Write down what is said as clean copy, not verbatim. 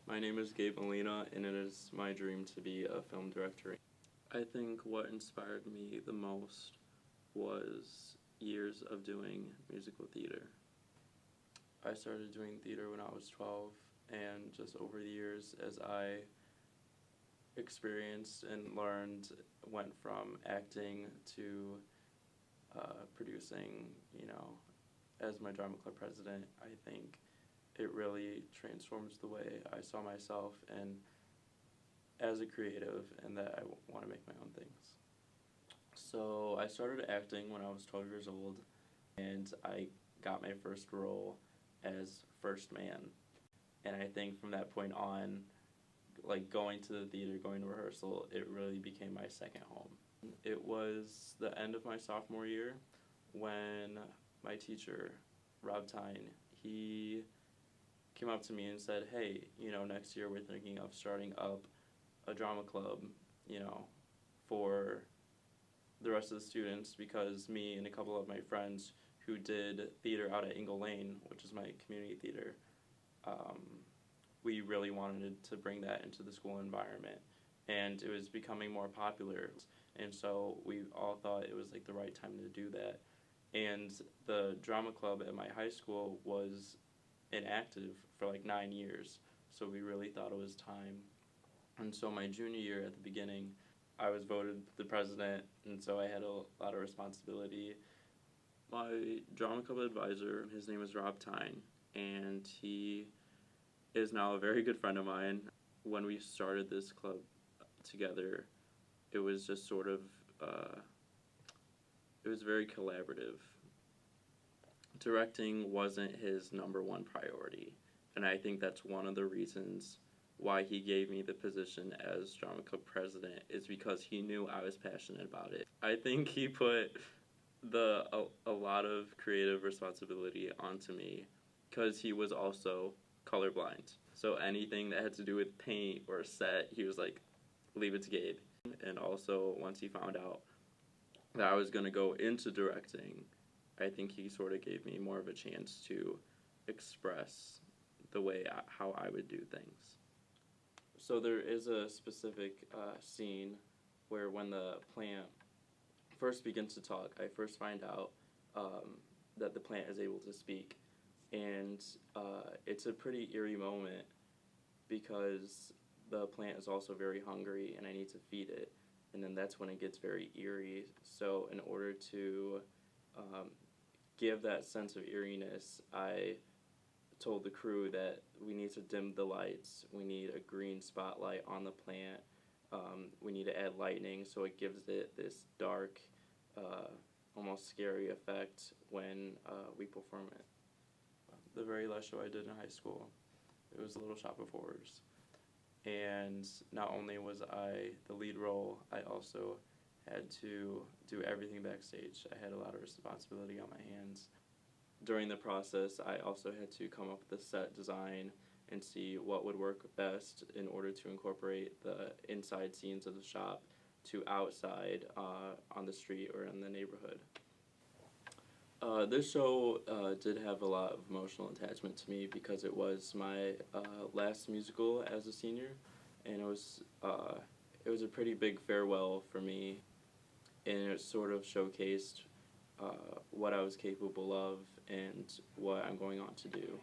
My name is Gabe, and it is my dream to be a film director. I think what inspired me the most was years of doing musical theater. I started doing theater when I was 12, and just over the years as I experienced and learned, went from acting to producing, as my drama club president. I think it really transforms the way I saw myself and as a creative, and that I want to make my own things. So I started acting when I was 12 years old, and I got my first role as first man. And I think from that point on, like going to the theater, going to rehearsal, it really became my second home. It was the end of my sophomore year when my teacher, Rob Tyne, he came up to me and said, hey, next year we're thinking of starting up a drama club, for the rest of the students, because me and a couple of my friends who did theater out at Ingle Lane, which is my community theater, we really wanted to bring that into the school environment, and it was becoming more popular, and so we all thought it was like the right time to do that. And the drama club at my high school was inactive for like 9 years, so we really thought it was time. And so my junior year at the beginning, I was voted the president, and so I had a lot of responsibility. My drama club advisor, his name is Rob Tyne, and he is now a very good friend of mine. When we started this club together, it was just sort of, it was very collaborative. Directing wasn't his number one priority, and I think that's one of the reasons why he gave me the position as drama club president, is because he knew I was passionate about it. I think he put a lot of creative responsibility onto me because he was also colorblind. So anything that had to do with paint or set, he was like, leave it to Gabe. And also, once he found out that I was going to go into directing, I think he sort of gave me more of a chance to express the way how I would do things. So there is a specific scene where when the plant first begins to talk, I first find out that the plant is able to speak. And it's a pretty eerie moment because the plant is also very hungry and I need to feed it. And then that's when it gets very eerie. So in order to give that sense of eeriness, I told the crew that we need to dim the lights, we need a green spotlight on the plant, we need to add lightning so it gives it this dark, almost scary effect when we perform it. The very last show I did in high school, it was Little Shop of Horrors. And not only was I the lead role, I also had to do everything backstage. I had a lot of responsibility on my hands. During the process, I also had to come up with a set design and see what would work best in order to incorporate the inside scenes of the shop to outside on the street or in the neighborhood. This show did have a lot of emotional attachment to me because it was my last musical as a senior, and it was a pretty big farewell for me, and it sort of showcased what I was capable of and what I'm going on to do.